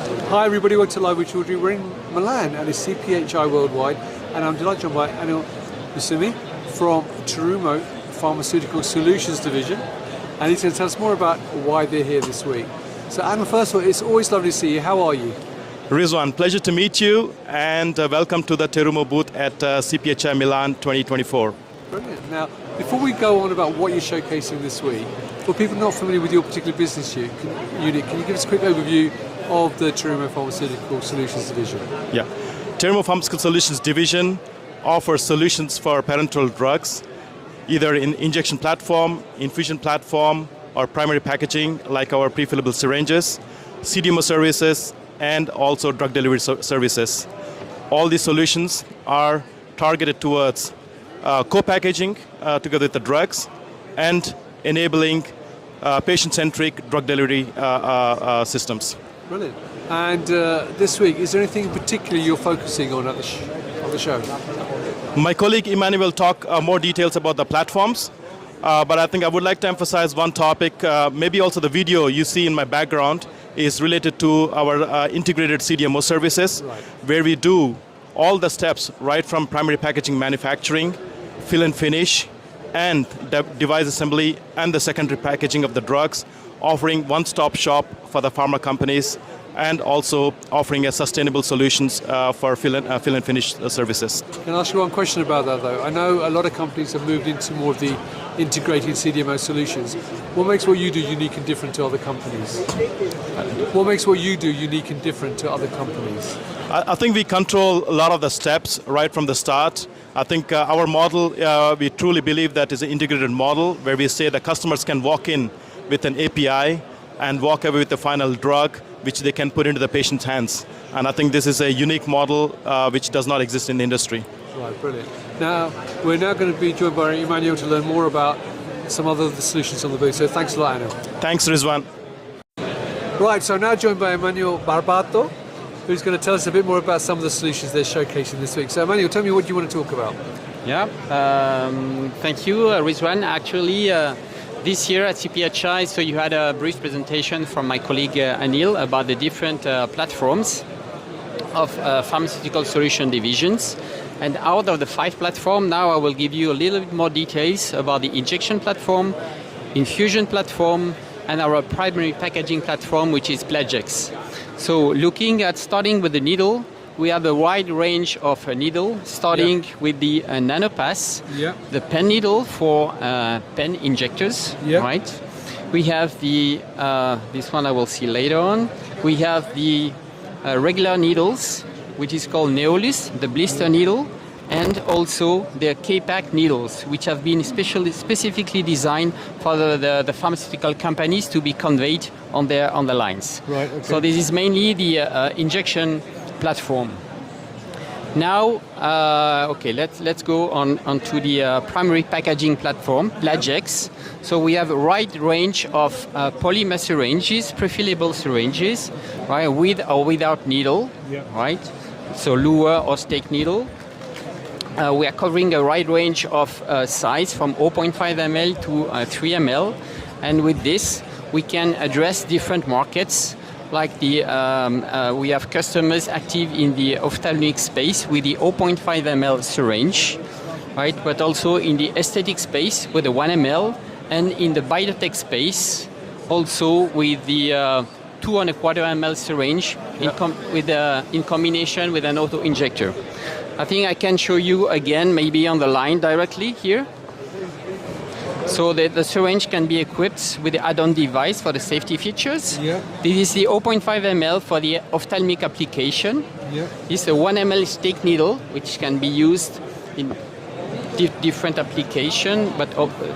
Hi everybody, welcome to Live with Children. We're in Milan at the CPHI Worldwide, and I'm delighted to invite Anil Busimi from Terumo Pharmaceutical Solutions Division, and he's going to tell us more about why they're here this week. So Anil, first of all, it's always lovely to see you. How are you? Rizwan, pleasure to meet you, and welcome to the Terumo booth at CPHI Milan 2024. Brilliant. Now, before we go on about what you're showcasing this week, for people not familiar with your particular business unit, can you give us a quick overview of the Terumo Pharmaceutical Solutions Division? Yeah. Terumo Pharmaceutical Solutions Division offers solutions for parenteral drugs, either in injection platform, infusion platform, or primary packaging, like our prefillable syringes, CDMO services, and also drug delivery services. All these solutions are targeted towards co-packaging together with the drugs and enabling patient-centric drug delivery systems. Brilliant. And this week, is there anything in particular you're focusing on at the show? My colleague Emmanuel will talk more details about the platforms, but I think I would like to emphasize one topic. Maybe also the video you see in my background is related to our integrated CDMO services, right, where we do all the steps right from primary packaging manufacturing, fill and finish, and device assembly, and the secondary packaging of the drugs, offering one-stop shop for the pharma companies, and also offering sustainable solutions for fill and finish services. Can I ask you one question about that, though? I know a lot of companies have moved into more of the integrated CDMO solutions. What makes what you do unique and different to other companies? What makes what you do unique and different to other companies? I think we control a lot of the steps right from the start. I think our model, we truly believe that is an integrated model where we say the customers can walk in with an API and walk away with the final drug which they can put into the patient's hands. And I think this is a unique model which does not exist in the industry. Right, brilliant. Now, we're now going to be joined by Emmanuel to learn more about some other of the solutions on the booth. So thanks a lot, Anil. Thanks, Rizwan. Right, so now joined by Emmanuel BARBATO, who's going to tell us a bit more about some of the solutions they're showcasing this week. So Emmanuel, tell me what you want to talk about. Yeah, thank you, Rizwan. Actually, this year at CPHI, so you had a brief presentation from my colleague Anil about the different platforms of pharmaceutical solution divisions. And out of the 5 platforms, now I will give you a little bit more details about the injection platform, infusion platform, and our primary packaging platform, which is Plagex. So looking at starting with the needle, we have a wide range of needle, starting with the nanopass, the pen needle for pen injectors, right? We have the, this one I will see later on. We have the regular needles, which is called Neolus, the blister needle, and also the K-Pack needles, which have been specifically designed for the pharmaceutical companies to be conveyed on the lines. Right, okay. So this is mainly the injection platform. Now, okay, let's go on to the primary packaging platform, Plagex. So we have a wide range of polymer syringes, prefillable syringes, right, with or without needle, right? So lure or stake needle. We are covering a wide range of size from 0.5 ml to 3 ml, and with this we can address different markets. Like the we have customers active in the ophthalmic space with the 0.5 ml syringe, right? But also in the aesthetic space with the 1 ml, and in the biotech space also with the 2.25 ml syringe in combination with an auto injector. I think I can show you again, maybe on the line directly here. So the syringe can be equipped with the add-on device for the safety features. This is the 0.5 ml for the ophthalmic application. This is a 1 ml stake needle, which can be used in different application, but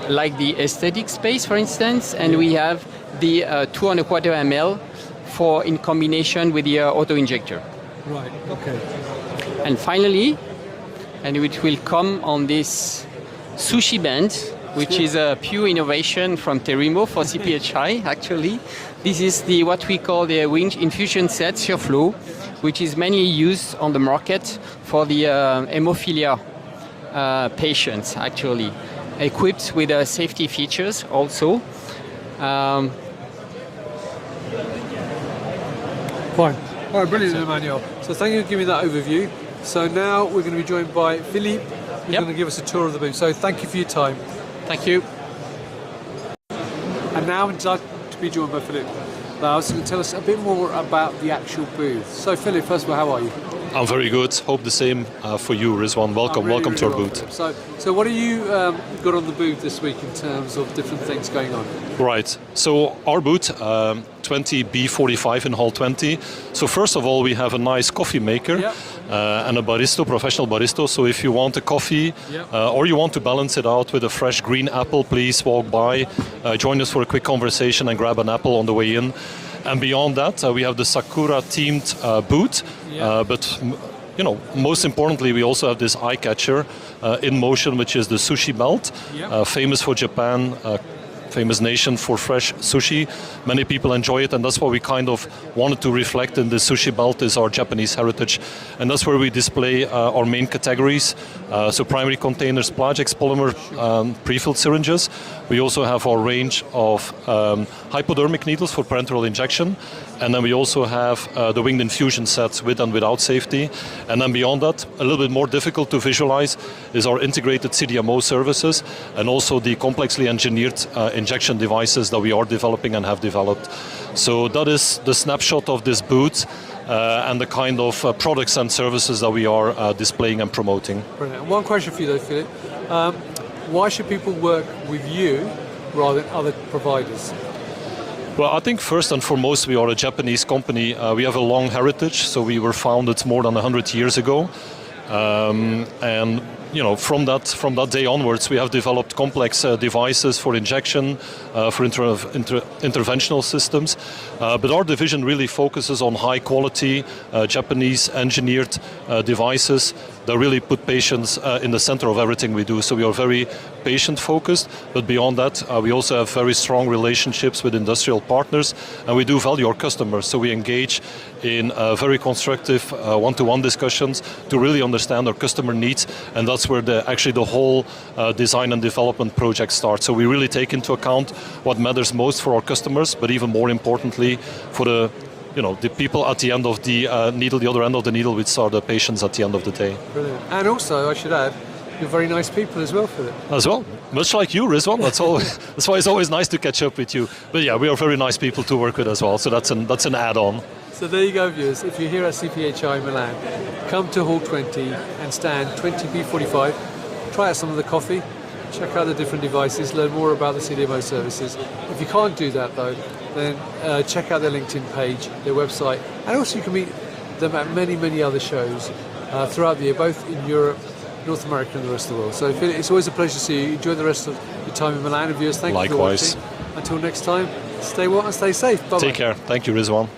like the aesthetic space, for instance. And we have the 2.25 ml for in combination with the auto injector. Right. Okay. And finally, and it will come on this sushi band, which is a pure innovation from Terumo for CPHI, actually. This is what we call the wing infusion set SureFlow, which is mainly used on the market for the hemophilia patients, actually. Equipped with safety features also. Fine. All right, brilliant, Emmanuel. So thank you for giving me that overview. So now we're going to be joined by Philippe, who's going to give us a tour of the booth. So thank you for your time. Thank you. And now I'm delighted to be joined by Philippe Lauwers, who can tell us a bit more about the actual booth. So Philippe, first of all, how are you? I'm very good. Hope the same for you, Rizwan. Welcome, Really, welcome really to our well, booth. Philippe. So what have you got on the booth this week in terms of different things going on? Right. So our booth, 20B45 in Hall 20. So first of all, we have a nice coffee maker and a barista, professional barista. So if you want a coffee or you want to balance it out with a fresh green apple, please walk by, join us for a quick conversation and grab an apple on the way in. And beyond that, we have the Sakura themed booth, but most importantly, we also have this eye catcher in motion, which is the sushi belt, famous for Japan, famous nation for fresh sushi. Many people enjoy it, and that's what we kind of wanted to reflect in the sushi belt is our Japanese heritage. And that's where we display our main categories. So primary containers, Plagex polymer pre-filled syringes. We also have our range of hypodermic needles for parenteral injection. And then we also have the winged infusion sets with and without safety. And then beyond that, a little bit more difficult to visualize is our integrated CDMO services and also the complexly engineered injection devices that we are developing and have developed. So that is the snapshot of this booth and the kind of products and services that we are displaying and promoting. Brilliant. One question for you though, Philippe. Why should people work with you rather than other providers? Well, I think first and foremost, we are a Japanese company. We have a long heritage, so we were founded more than 100 years ago. And from that day onwards, we have developed complex devices for injection, for interventional systems. But our division really focuses on high quality Japanese engineered devices that really put patients in the center of everything we do. So we are very patient focused, but beyond that, we also have very strong relationships with industrial partners, and we do value our customers. So we engage in very constructive one-to-one discussions to really understand our customer needs, and that's where the whole design and development project starts. So we really take into account what matters most for our customers, but even more importantly for the people at the end of the needle, the other end of the needle, which are the patients at the end of the day. Brilliant. And also, I should add, you're very nice people as well, Philip. As well, much like you, Rizwan. That's why it's always nice to catch up with you. But yeah, we are very nice people to work with as well. So that's an add-on. So there you go, viewers. If you're here at CPHI Milan, come to Hall 20 and stand 20B45. Try out some of the coffee, check out the different devices, learn more about the CDMO services. If you can't do that though, then check out their LinkedIn page, their website, and also you can meet them at many, many other shows throughout the year, both in Europe, North America and the rest of the world. So it's always a pleasure to see you. Enjoy the rest of your time in Milan. And viewers, thank you for watching. Until next time, stay well and stay safe. Bye-bye. Take care. Thank you, Rizwan.